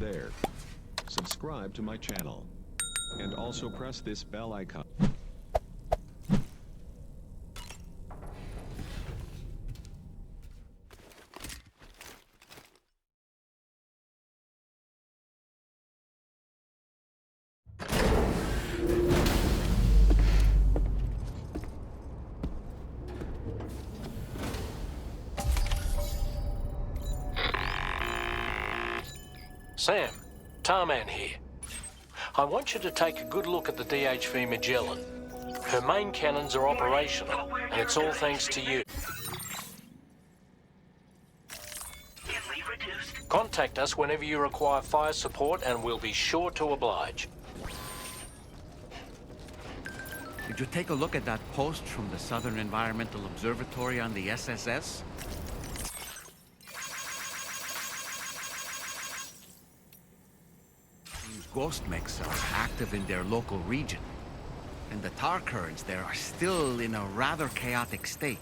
there. Subscribe to my channel. And also press this bell icon. Sam, Tarman here. I want you to take a good look at the DHV Magellan. Her main cannons are operational, and it's all thanks to you. Contact us whenever you require fire support, and we'll be sure to oblige. Did you take a look at that post from the Southern Environmental Observatory on the SSS? Ghost mechs are active in their local region, and the tar currents there are still in a rather chaotic state.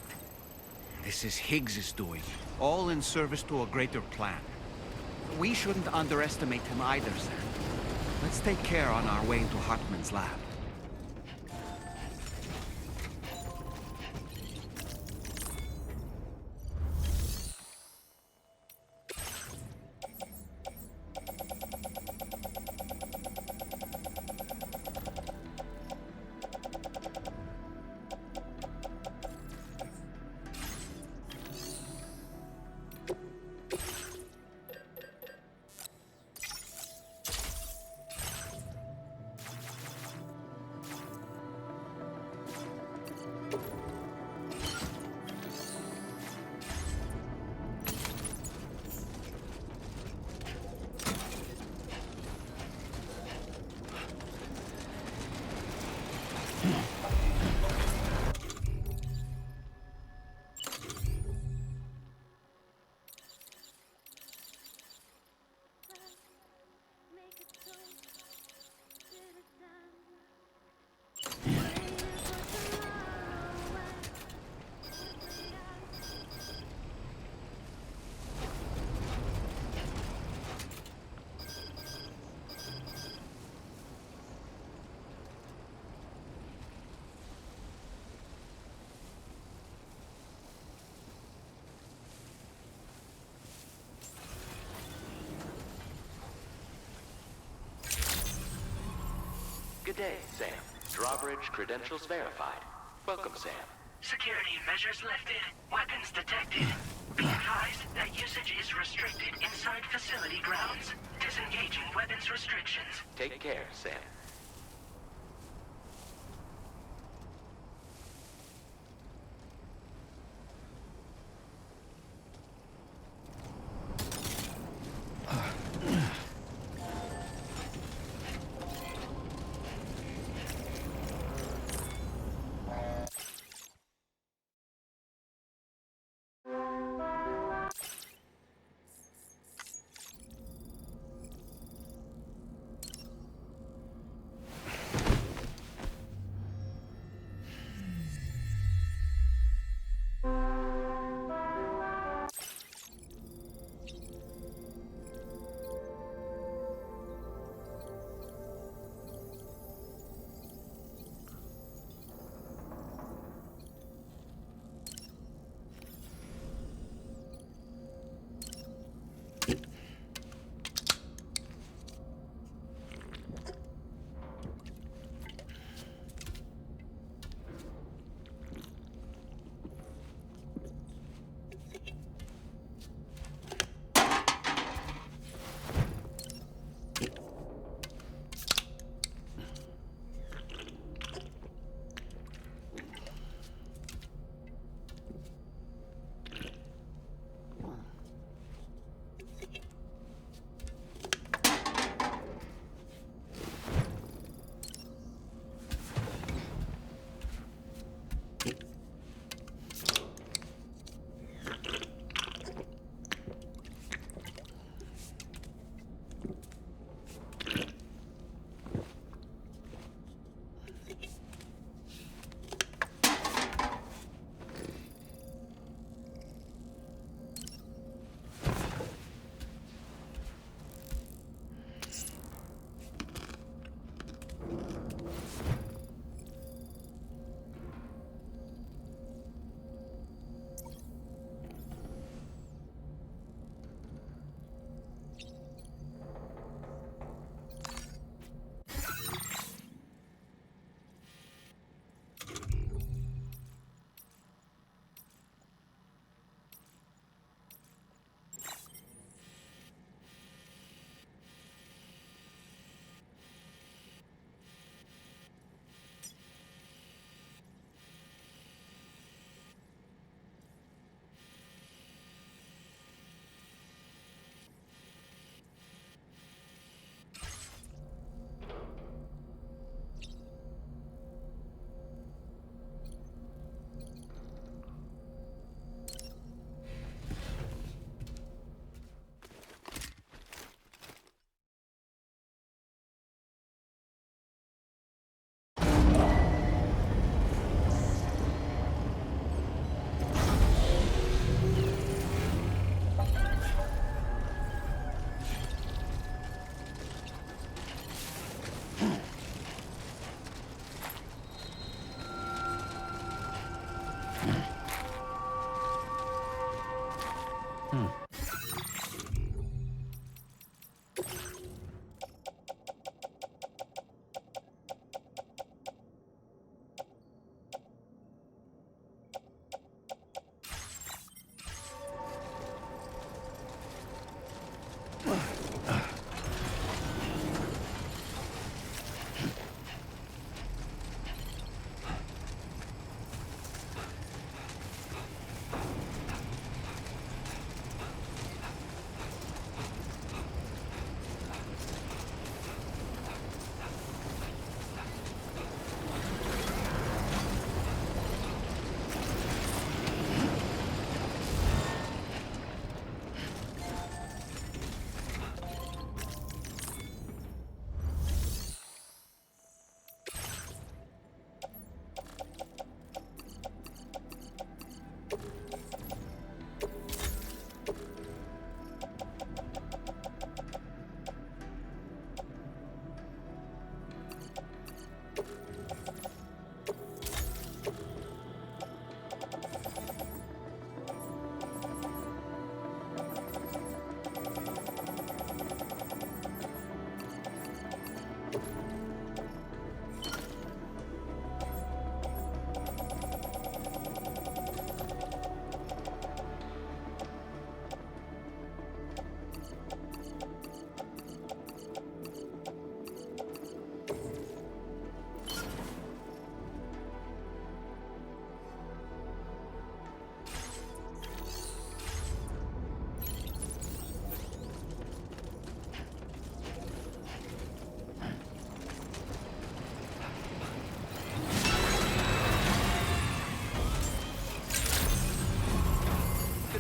This is Higgs's doing, all in service to a greater plan. We shouldn't underestimate him either, Sam. Let's take care on our way to Hartman's lab. Good day, Sam. Drawbridge credentials verified. Welcome, Sam. Security measures lifted. Weapons detected. Be advised that usage is restricted inside facility grounds. Disengaging weapons restrictions. Take care, Sam. Good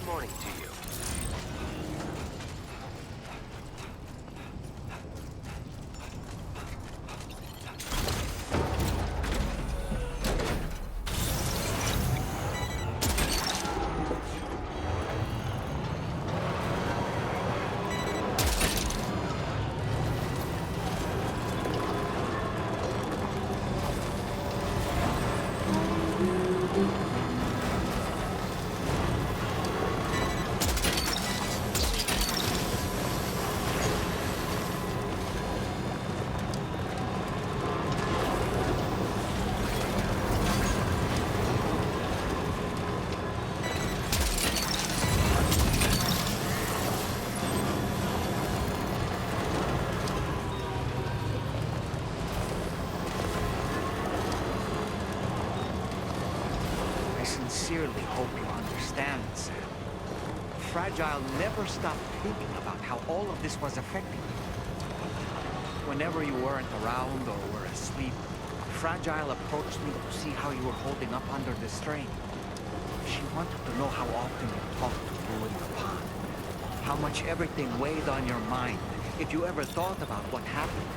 morning to you. I sincerely hope you understand, Sam. Fragile never stopped thinking about how all of this was affecting you. Whenever you weren't around or were asleep, Fragile approached me to see how you were holding up under the strain. She wanted to know how often you talked to Blue in the pond, how much everything weighed on your mind, if you ever thought about what happened.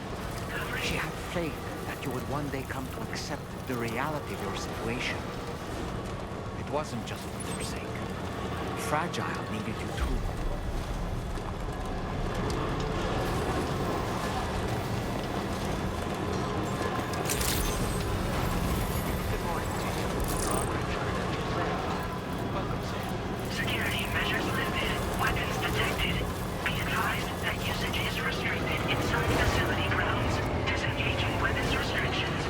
She had faith that you would one day come to accept the reality of your situation. It wasn't just for your sake. Fragile needed you too. Good morning to you. Drawbridge credentials verified. Welcome, Sam. Security measures lifted. Weapons detected. Be advised that usage is restricted inside facility grounds. Disengaging weapons restrictions.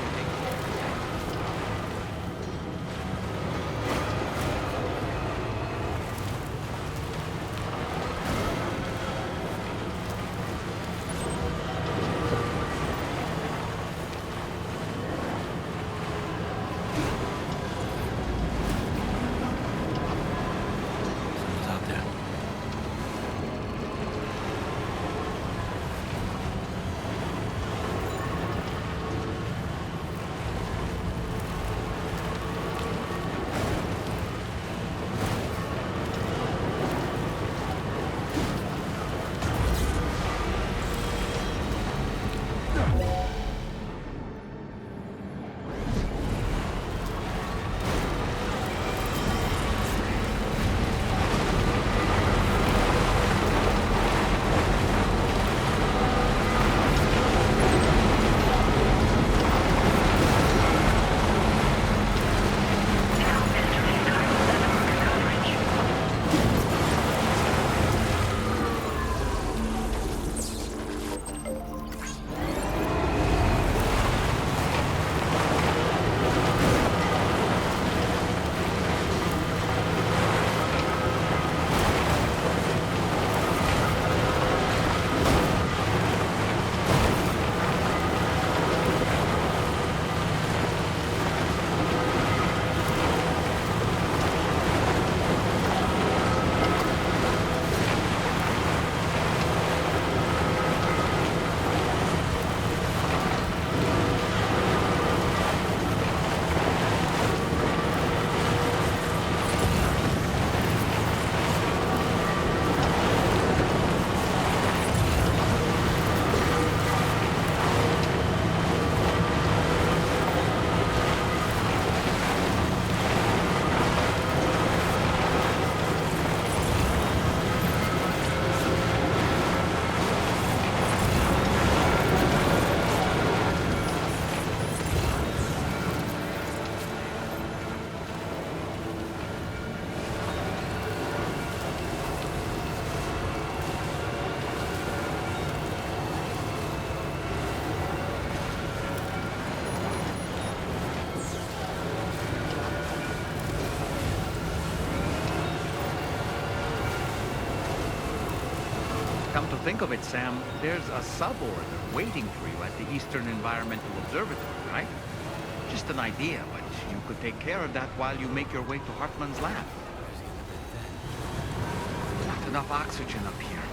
Come to think of it, Sam, there's a sub-order waiting for you at the Eastern Environmental Observatory, right? Just an idea, but you could take care of that while you make your way to Hartman's lab. Not enough oxygen up here.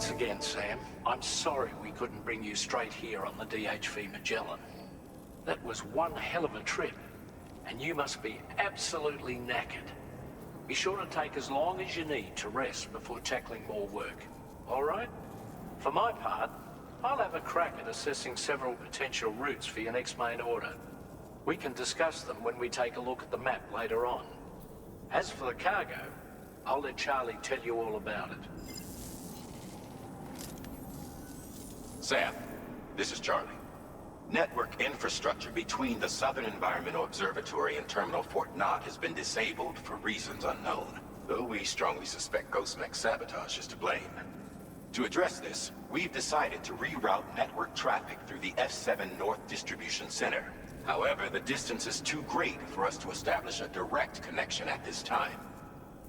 Once again, Sam, I'm sorry we couldn't bring you straight here on the DHV Magellan. That was one hell of a trip, and you must be absolutely knackered. Be sure to take as long as you need to rest before tackling more work. All right? For my part, I'll have a crack at assessing several potential routes for your next main order. We can discuss them when we take a look at the map later on. As for the cargo, I'll let Charlie tell you all about it. Sam, this is Charlie. Network infrastructure between the Southern Environmental Observatory and Terminal Fort Knott has been disabled for reasons unknown, though we strongly suspect Ghostmech's sabotage is to blame. To address this, we've decided to reroute network traffic through the F7 North Distribution Center. However, the distance is too great for us to establish a direct connection at this time.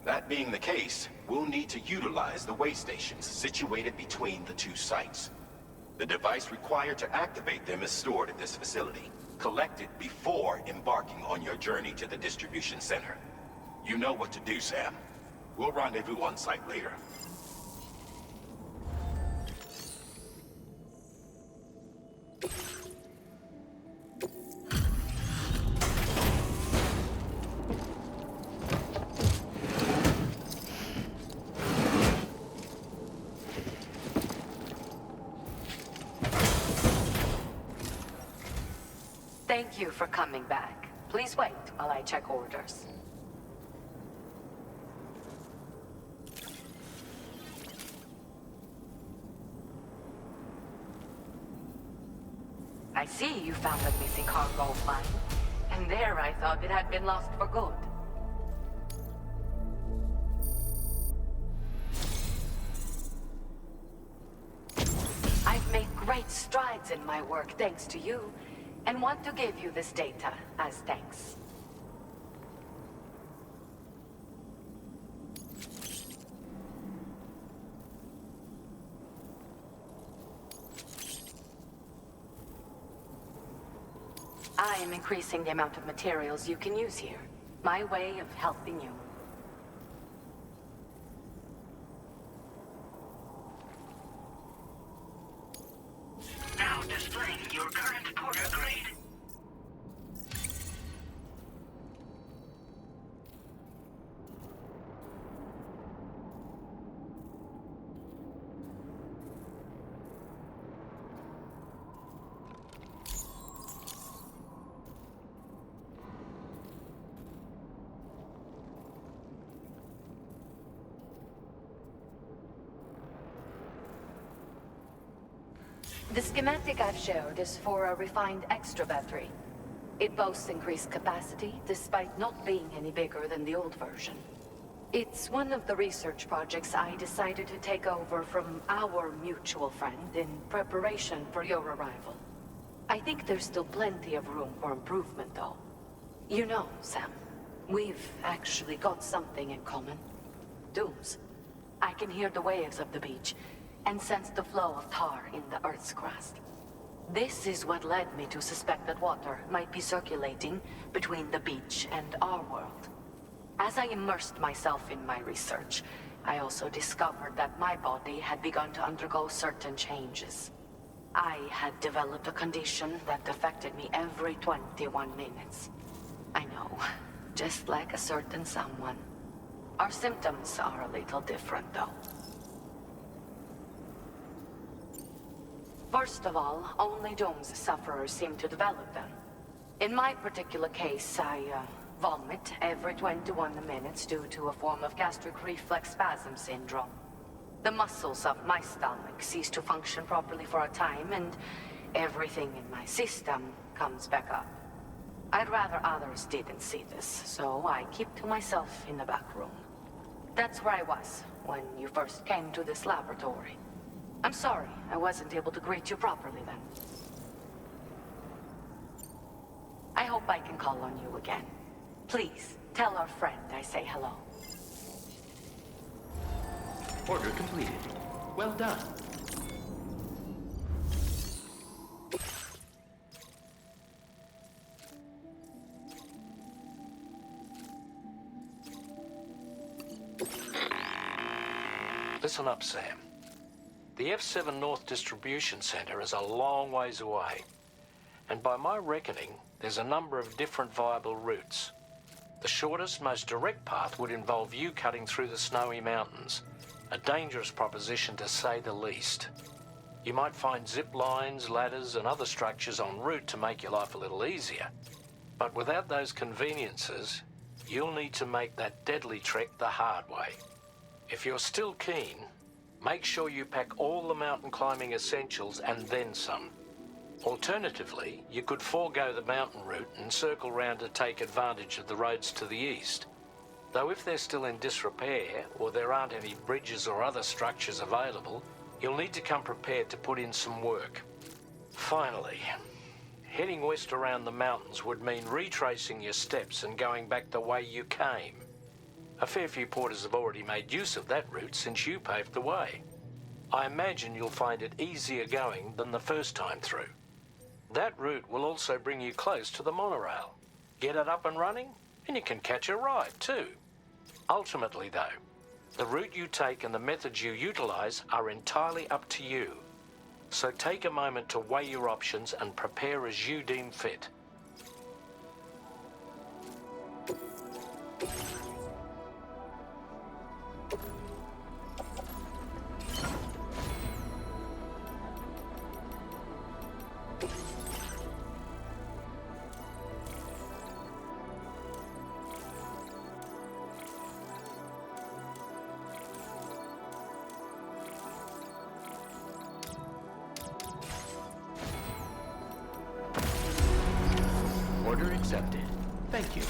That being the case, we'll need to utilize the way stations situated between the two sites. The device required to activate them is stored at this facility. Collect it before embarking on your journey to the distribution center. You know what to do, Sam. We'll rendezvous on site later. Thank you for coming back. Please wait while I check orders. I see you found the missing cargo fine. And there I thought it had been lost for good. I've made great strides in my work thanks to you, and want to give you this data as thanks. I am increasing the amount of materials you can use here. My way of helping you. Now displaying your current porter grade. The schematic I've shared is for a refined extra battery. It boasts increased capacity, despite not being any bigger than the old version. It's one of the research projects I decided to take over from our mutual friend in preparation for your arrival. I think there's still plenty of room for improvement, though. You know, Sam, we've actually got something in common. Dooms. I can hear the waves of the beach, and sense the flow of tar in the Earth's crust. This is what led me to suspect that water might be circulating between the beach and our world. As I immersed myself in my research, I also discovered that my body had begun to undergo certain changes. I had developed a condition that affected me every 21 minutes. I know, just like a certain someone. Our symptoms are a little different, though. First of all, only Doom's sufferers seem to develop them. In my particular case, I vomit every 21 minutes due to a form of gastric reflex spasm syndrome. The muscles of my stomach cease to function properly for a time, and everything in my system comes back up. I'd rather others didn't see this, so I keep to myself in the back room. That's where I was when you first came to this laboratory. I'm sorry I wasn't able to greet you properly then. I hope I can call on you again. Please, tell our friend I say hello. Order completed. Well done. Listen up, Sam. The F7 North Distribution Center is a long ways away, and by my reckoning, there's a number of different viable routes. The shortest, most direct path would involve you cutting through the snowy mountains, a dangerous proposition to say the least. You might find zip lines, ladders, and other structures en route to make your life a little easier. But without those conveniences, you'll need to make that deadly trek the hard way. If you're still keen, make sure you pack all the mountain climbing essentials and then some. Alternatively, you could forego the mountain route and circle round to take advantage of the roads to the east. Though if they're still in disrepair, or there aren't any bridges or other structures available, you'll need to come prepared to put in some work. Finally, heading west around the mountains would mean retracing your steps and going back the way you came. A fair few porters have already made use of that route since you paved the way. I imagine you'll find it easier going than the first time through. That route will also bring you close to the monorail. Get it up and running, and you can catch a ride too. Ultimately though, the route you take and the methods you utilize are entirely up to you. So take a moment to weigh your options and prepare as you deem fit. Order accepted. Thank you.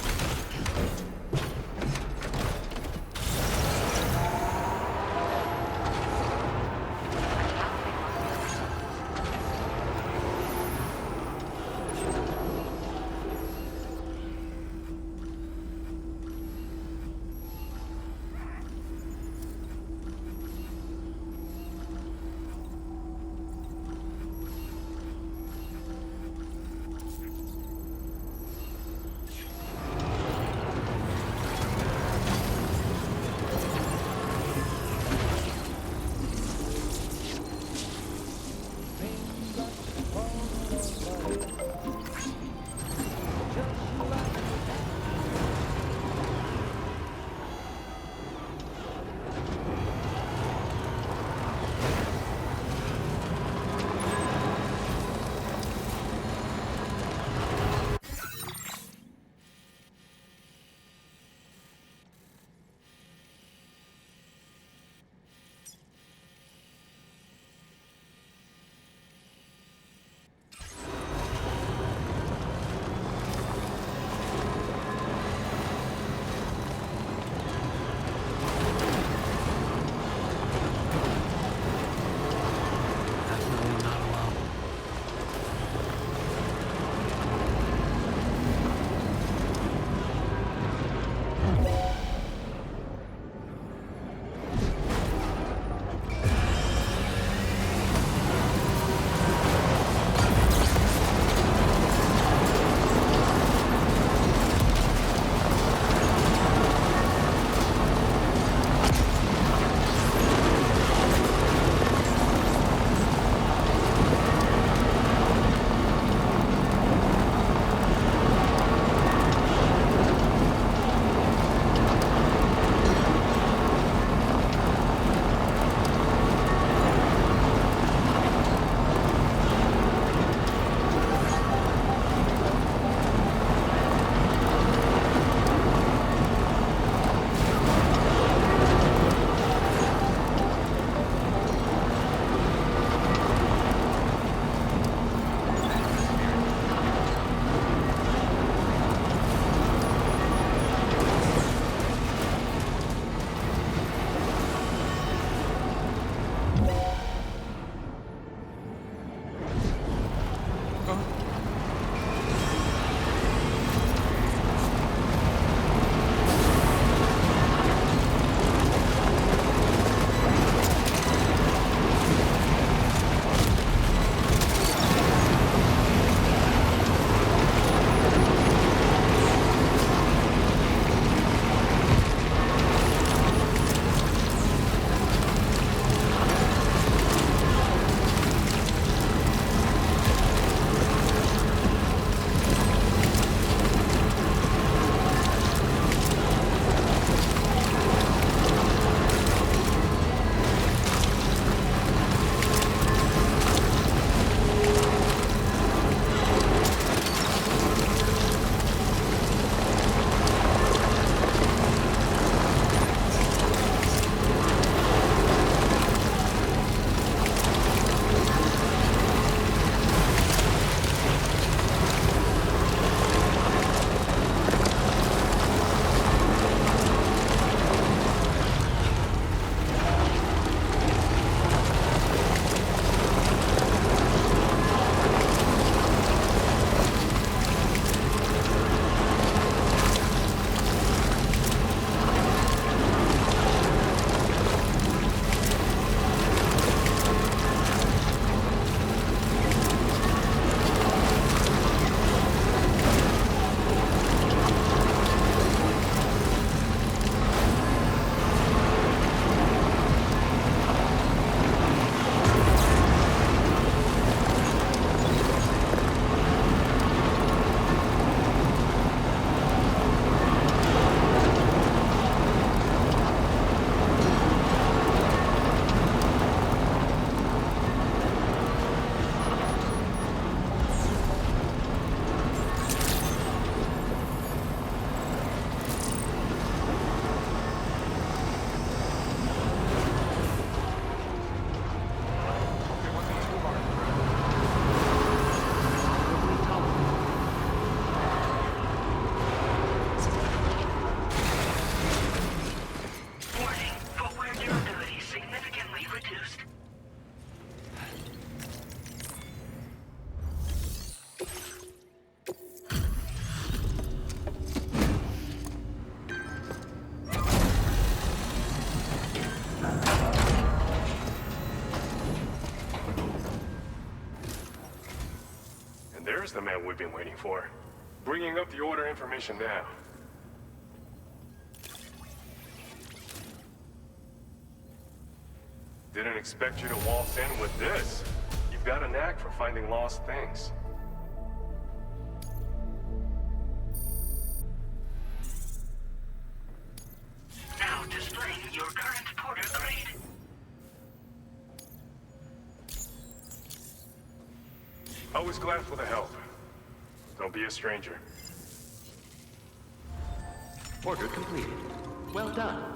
There's the man we've been waiting for. Bringing up the order information now. Didn't expect you to waltz in with this. You've got a knack for finding lost things. Now displaying your current porter grade. Always glad for the help. Don't be a stranger. Order completed. Well done.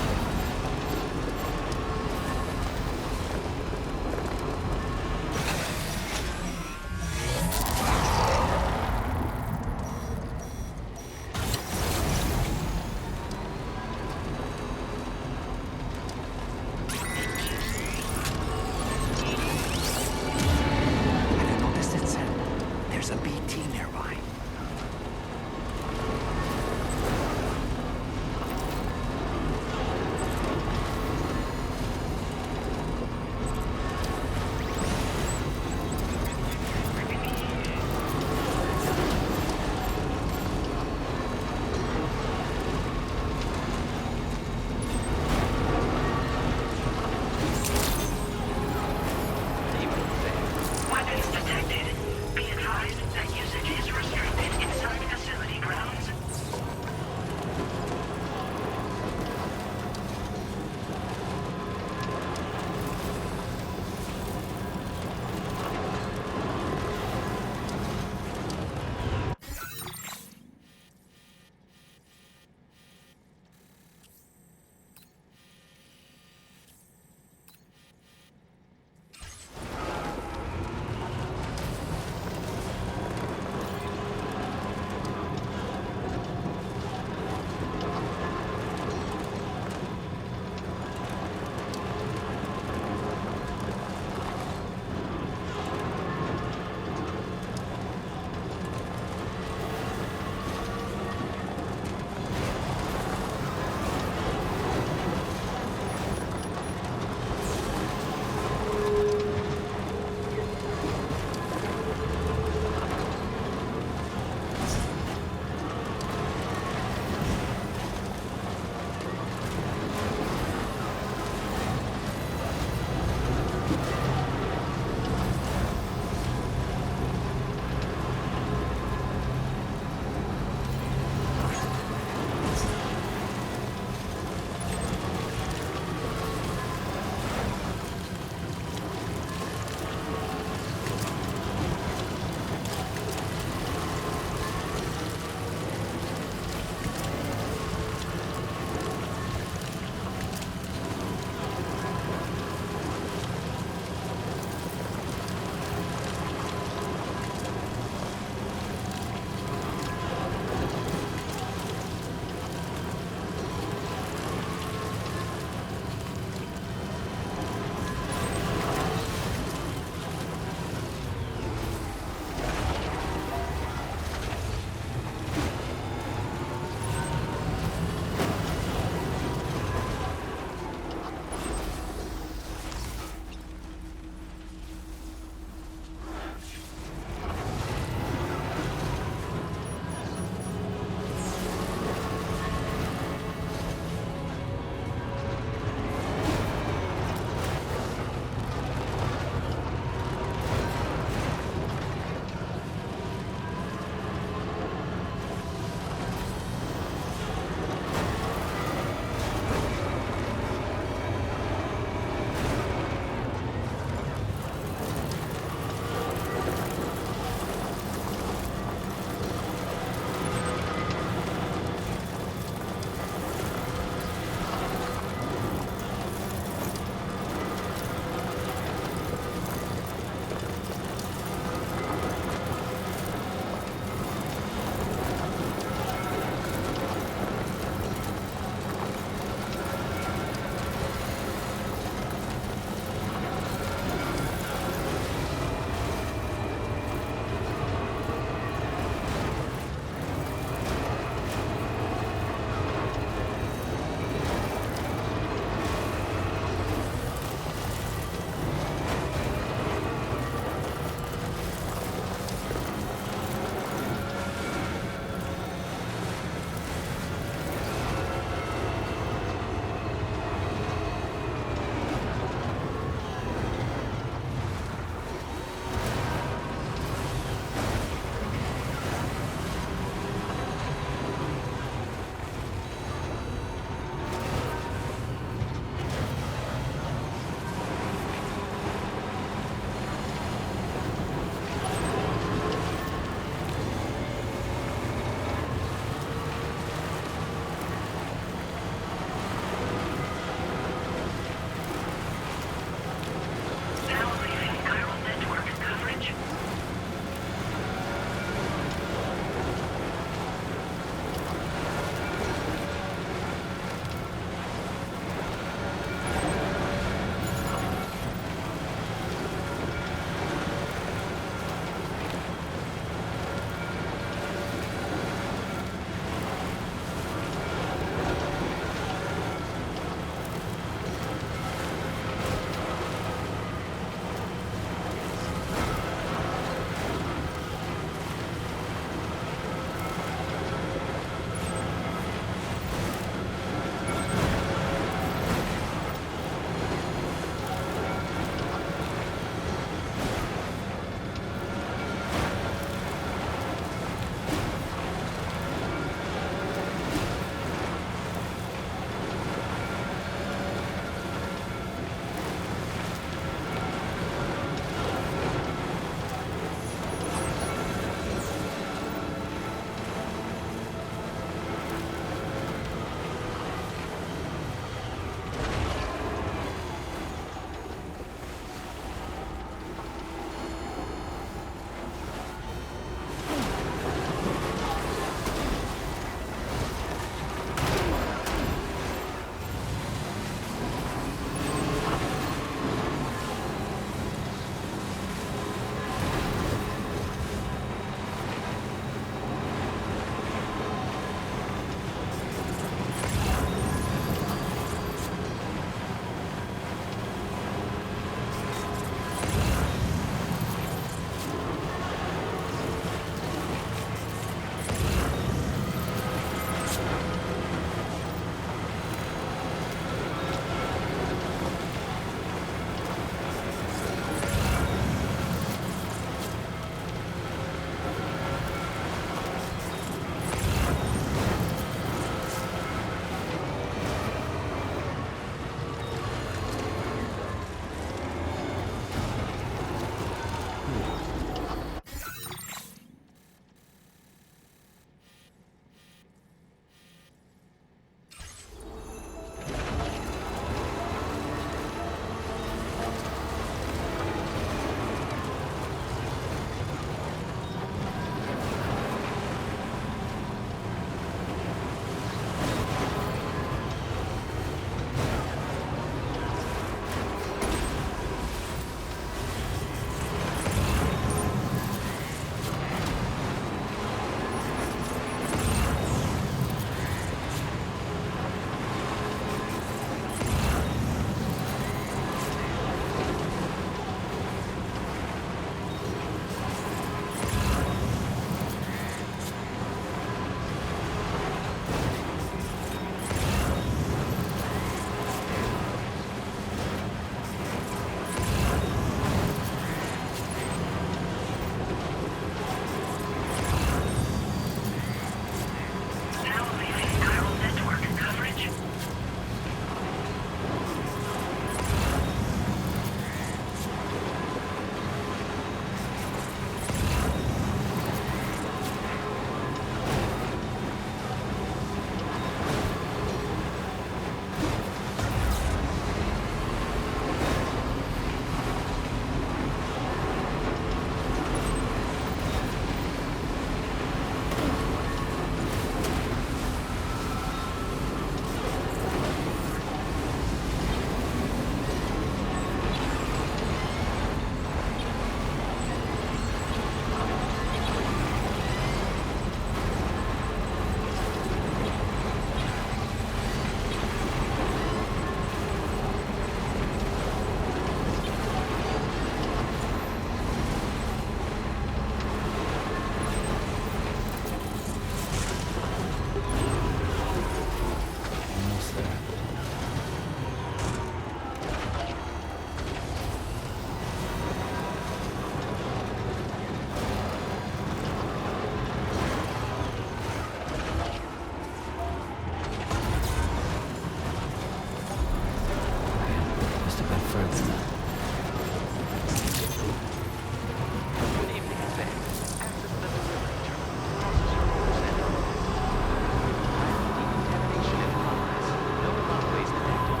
Good evening, Sam. Access the facility terminal. Process reports and decontamination in progress. No anomalous detected.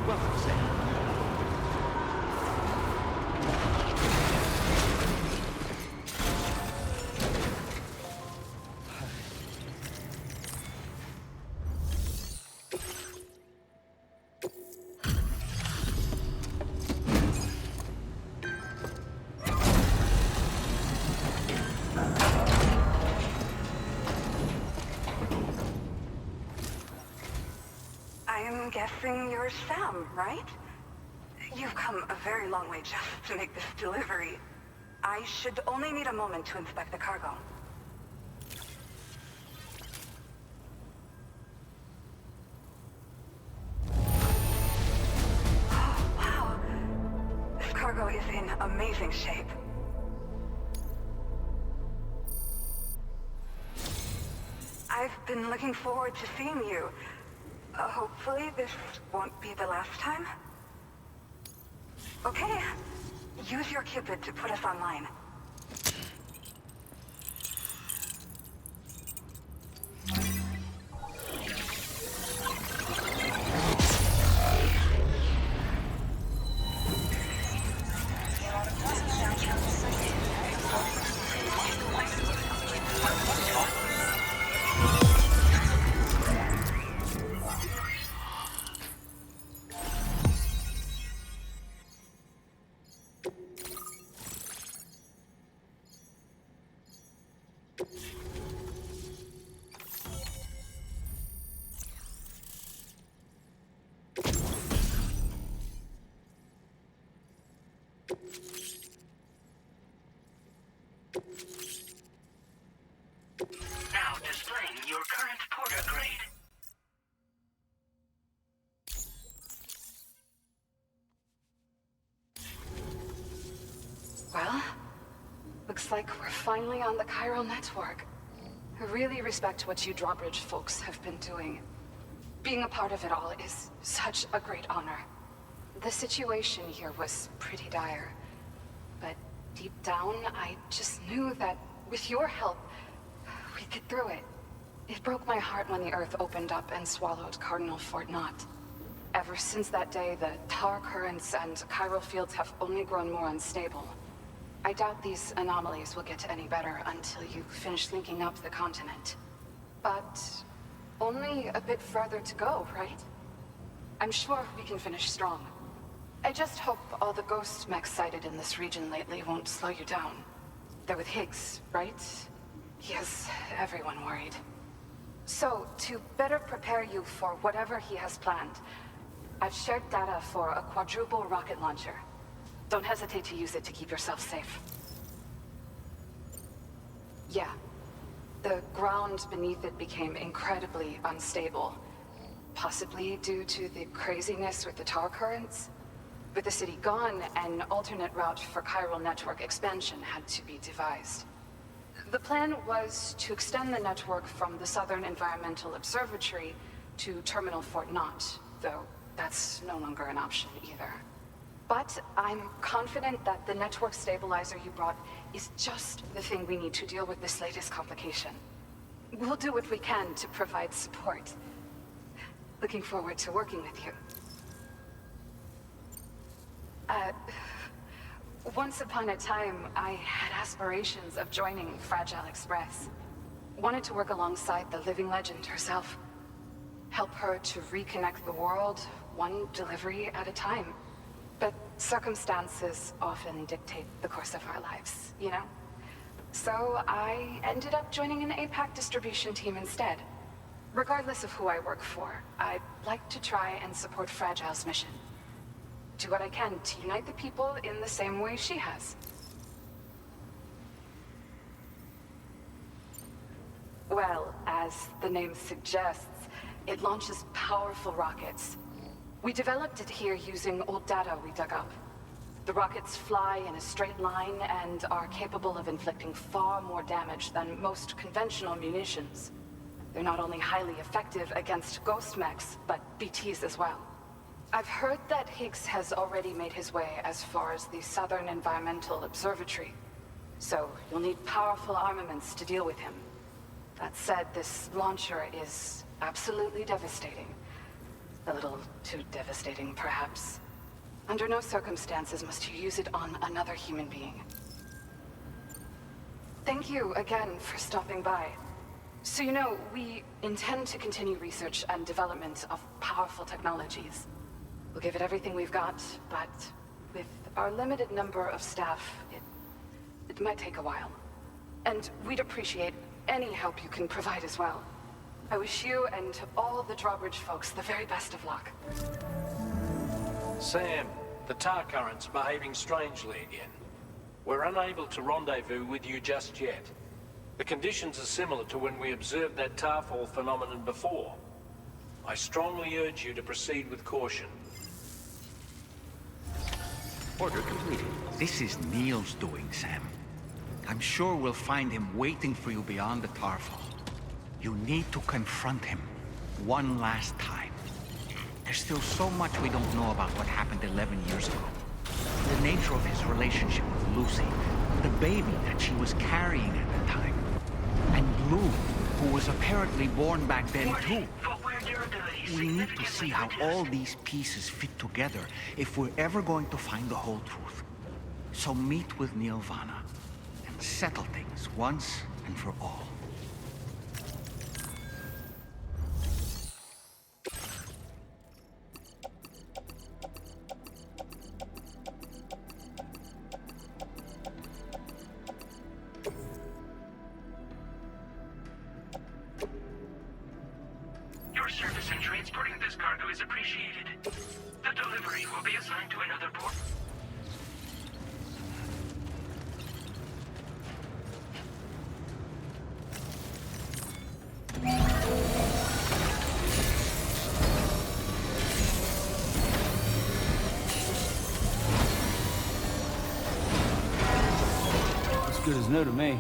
Welcome, Sam. I'm guessing you're Sam, right? You've come a very long way just to make this delivery. I should only need a moment to inspect the cargo. Oh, wow. This cargo is in amazing shape. I've been looking forward to seeing you. Hopefully this won't be the last time. Okay. Use your Cupid to put us online. Now displaying your current porter grade. Well, looks like we're finally on the chiral network. I really respect what you drawbridge folks have been doing. Being a part of it all is such a great honor. The situation here was pretty dire, but deep down, I just knew that with your help, we'd get through it. It broke my heart when the Earth opened up and swallowed Cardinal Fort Knott. Ever since that day, the tar currents and chiral fields have only grown more unstable. I doubt these anomalies will get any better until you finish linking up the continent. But only a bit further to go, right? I'm sure we can finish strong. I just hope all the ghost mechs sighted in this region lately won't slow you down. They're with Higgs, right? He has everyone worried. So, to better prepare you for whatever he has planned, I've shared data for a quadruple rocket launcher. Don't hesitate to use it to keep yourself safe. Yeah. The ground beneath it became incredibly unstable. Possibly due to the craziness with the tar currents. With the city gone, an alternate route for chiral network expansion had to be devised. The plan was to extend the network from the Southern Environmental Observatory to Terminal Fort Knott, though that's no longer an option either. But I'm confident that the network stabilizer you brought is just the thing we need to deal with this latest complication. We'll do what we can to provide support. Looking forward to working with you. Once upon a time, I had aspirations of joining Fragile Express. Wanted to work alongside the living legend herself. Help her to reconnect the world, one delivery at a time. But circumstances often dictate the course of our lives, you know? So I ended up joining an APAC distribution team instead. Regardless of who I work for, I'd like to try and support Fragile's mission. Do what I can to unite the people in the same way she has. Well, as the name suggests, it launches powerful rockets. We developed it here using old data we dug up. The rockets fly in a straight line and are capable of inflicting far more damage than most conventional munitions. They're not only highly effective against ghost mechs, but BTs as well. I've heard that Higgs has already made his way as far as the Southern Environmental Observatory. So you'll need powerful armaments to deal with him. That said, this launcher is absolutely devastating. A little too devastating, perhaps. Under no circumstances must you use it on another human being. Thank you again for stopping by. So you know, we intend to continue research and development of powerful technologies. We'll give it everything we've got, but with our limited number of staff, it might take a while. And we'd appreciate any help you can provide as well. I wish you and all the Drawbridge folks the very best of luck. Sam, the tar current's behaving strangely again. We're unable to rendezvous with you just yet. The conditions are similar to when we observed that tarfall phenomenon before. I strongly urge you to proceed with caution. Order completed. This is Neil's doing, Sam. I'm sure we'll find him waiting for you beyond the tarfall. You need to confront him one last time. There's still so much we don't know about what happened 11 years ago. The nature of his relationship with Lucy, the baby that she was carrying at the time, and Blue, who was apparently born back then too. We need to see how all these pieces fit together if we're ever going to find the whole truth. So meet with Neil Vana and settle things once and for all. Your service in transporting this cargo is appreciated. The delivery will be assigned to another port. As good as new to me.